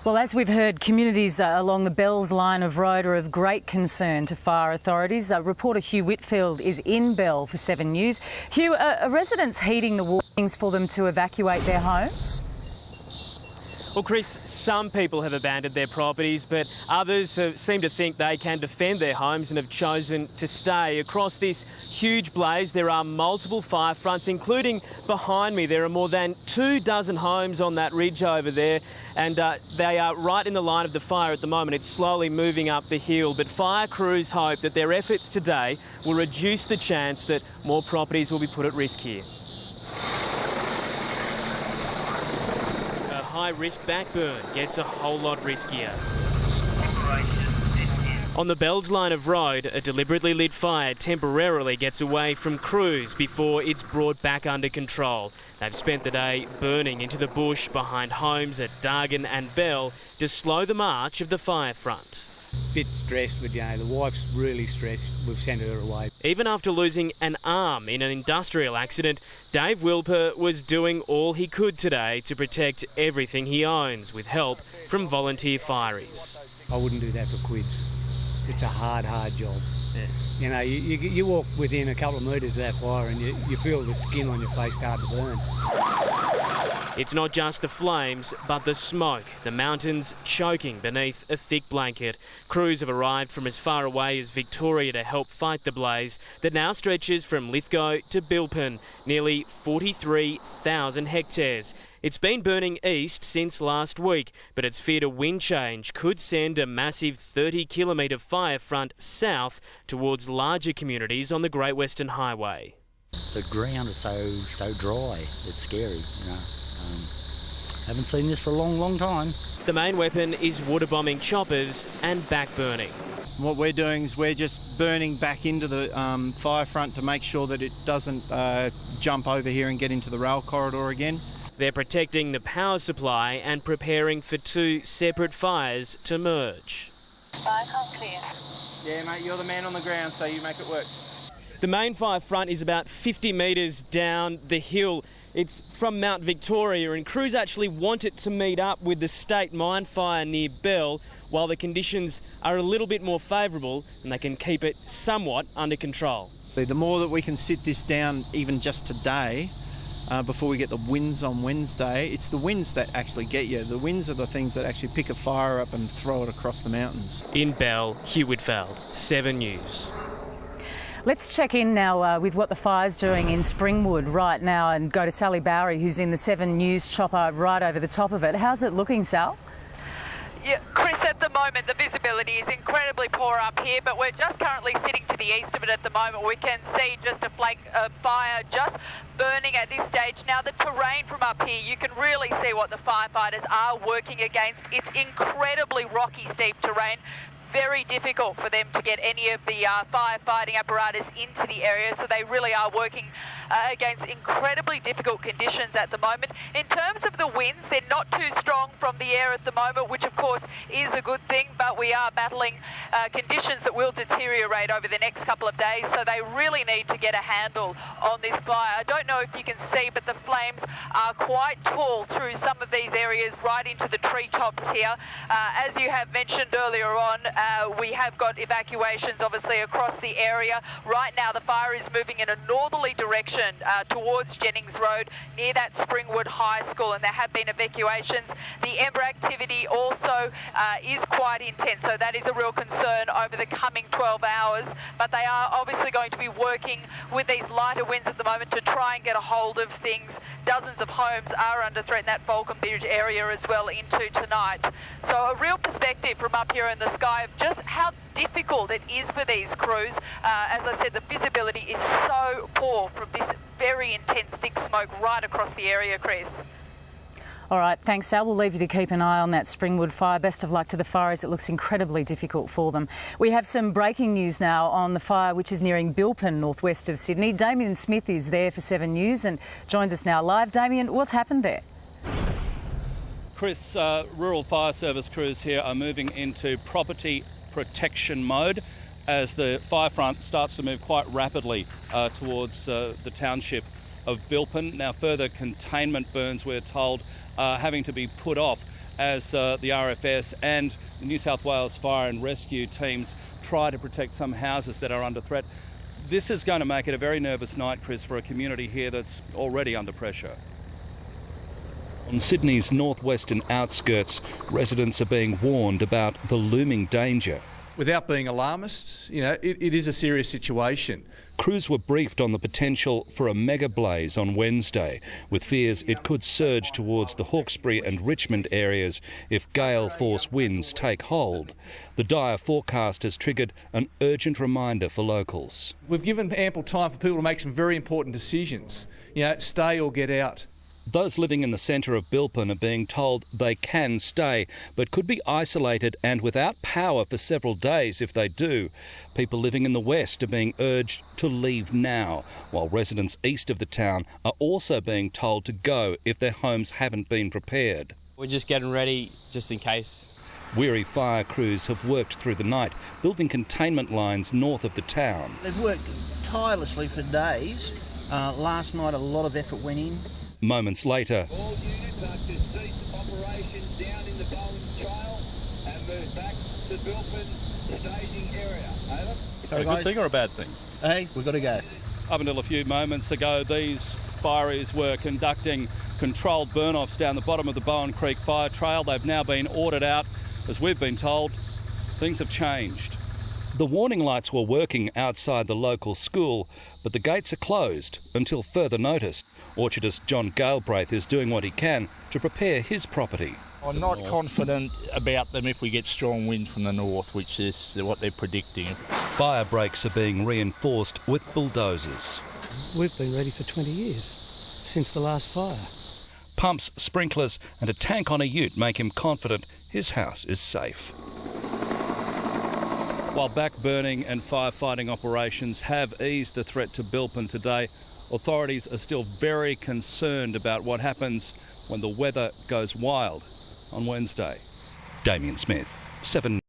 Well, as we've heard, communities along the Bells line of road are of great concern to fire authorities. Reporter Hugh Whitfield is in Bell for 7 News. Hugh, are residents heeding the warnings for them to evacuate their homes? Well, Chris, some people have abandoned their properties, but others seem to think they can defend their homes and have chosen to stay. Across this huge blaze, there are multiple fire fronts, including behind me. There are more than 24 homes on that ridge over there, and they are right in the line of the fire at the moment. It's slowly moving up the hill, but fire crews hope that their efforts today will reduce the chance that more properties will be put at risk here. High-risk backburn gets a whole lot riskier. On the Bells line of road, a deliberately lit fire temporarily gets away from crews before it's brought back under control. They've spent the day burning into the bush behind homes at Dargan and Bell to slow the march of the fire front. Bit stressed, but the wife's really stressed. We've sent her away. Even after losing an arm in an industrial accident, Dave Wilper was doing all he could today to protect everything he owns with help from volunteer fireys. I wouldn't do that for quids. It's a hard job. Yeah. You walk within a couple of metres of that fire and you feel the skin on your face start to burn. It's not just the flames, but the smoke, the mountains choking beneath a thick blanket. Crews have arrived from as far away as Victoria to help fight the blaze that now stretches from Lithgow to Bilpin, nearly 43,000 hectares. It's been burning east since last week, but it's feared a wind change could send a massive 30-kilometre fire front south towards larger communities on the Great Western Highway. The ground is so dry, it's scary, haven't seen this for a long time. The main weapon is water bombing choppers and backburning. What we're doing is we're just burning back into the fire front to make sure that it doesn't jump over here and get into the rail corridor again. They're protecting the power supply and preparing for 2 separate fires to merge. Yeah, mate, you're the man on the ground, so you make it work. The main fire front is about 50 metres down the hill. It's from Mount Victoria, and crews actually want it to meet up with the state mine fire near Bell, while the conditions are a little bit more favourable and they can keep it somewhat under control. The more that we can sit this down even just today, before we get the winds on Wednesday, it's the winds that actually get you. The winds are the things that actually pick a fire up and throw it across the mountains. In Bell, Hugh Whitfield, 7 News. Let's check in now with what the fire's doing in Springwood right now and go to Sally Bowery, who's in the 7 News chopper right over the top of it. How's it looking, Sal? Yeah, Chris, at the moment the visibility is incredibly poor up here, but we're just currently sitting to the east of it at the moment. We can see just a flake of fire just burning at this stage. Now the terrain from up here, you can really see what the firefighters are working against. It's incredibly rocky, steep terrain. Very difficult for them to get any of the firefighting apparatus into the area, so they really are working against incredibly difficult conditions at the moment. In terms of the winds, they're not too strong from the air at the moment, which of course is a good thing, but we are battling conditions that will deteriorate over the next couple of days, so they really need to get a handle on this fire. I don't know if you can see, but the flames are quite tall through some of these areas, right into the treetops here. As you have mentioned earlier on, we have got evacuations obviously across the area. Right now the fire is moving in a northerly direction towards Jennings Road near that Springwood High School, and there have been evacuations. The Ember activity also is quite intense, so that is a real concern over the coming 12 hours, but they are obviously going to be working with these lighter winds at the moment to try and get a hold of things. Dozens of homes are under threat in that Falcon Bridge area as well into tonight. So a real perspective from up here in the sky of just how difficult it is for these crews. As I said, the visibility is so poor from this very intense thick smoke right across the area, Chris. All right, thanks, Sal. We'll leave you to keep an eye on that Springwood fire. Best of luck to the fires. It looks incredibly difficult for them. We have some breaking news now on the fire which is nearing Bilpin, northwest of Sydney. Damien Smith is there for 7 News and joins us now live. Damien, what's happened there? Chris, rural fire service crews here are moving into property protection mode as the fire front starts to move quite rapidly towards the township of Bilpin. Now, further containment burns, we're told, are having to be put off as the RFS and the New South Wales Fire and Rescue teams try to protect some houses that are under threat. This is going to make it a very nervous night, Chris, for a community here that's already under pressure. On Sydney's northwestern outskirts, residents are being warned about the looming danger. Without being alarmist, it is a serious situation. Crews were briefed on the potential for a mega blaze on Wednesday, with fears it could surge towards the Hawkesbury and Richmond areas if gale force winds take hold. The dire forecast has triggered an urgent reminder for locals. We've given ample time for people to make some very important decisions. Stay or get out. Those living in the centre of Bilpin are being told they can stay, but could be isolated and without power for several days if they do. People living in the west are being urged to leave now, while residents east of the town are also being told to go if their homes haven't been prepared. We're just getting ready just in case. Weary fire crews have worked through the night, building containment lines north of the town. They've worked tirelessly for days. Last night a lot of effort went in. Moments later, all units are to cease operations down in the Bowen Trail and move back to Bilpin staging area. Over. a good thing or a bad thing? Hey, we've got to go. Up until a few moments ago, these fireys were conducting controlled burn-offs down the bottom of the Bowen Creek Fire Trail. They've now been ordered out. As we've been told, things have changed. The warning lights were working outside the local school, but the gates are closed until further notice. Orchardist John Galbraith is doing what he can to prepare his property. I'm not confident about them if we get strong wind from the north, which is what they're predicting. Fire breaks are being reinforced with bulldozers. We've been ready for 20 years, since the last fire. Pumps, sprinklers and a tank on a ute make him confident his house is safe. While back-burning and firefighting operations have eased the threat to Bilpin today, authorities are still very concerned about what happens when the weather goes wild on Wednesday. Damien Smith, 7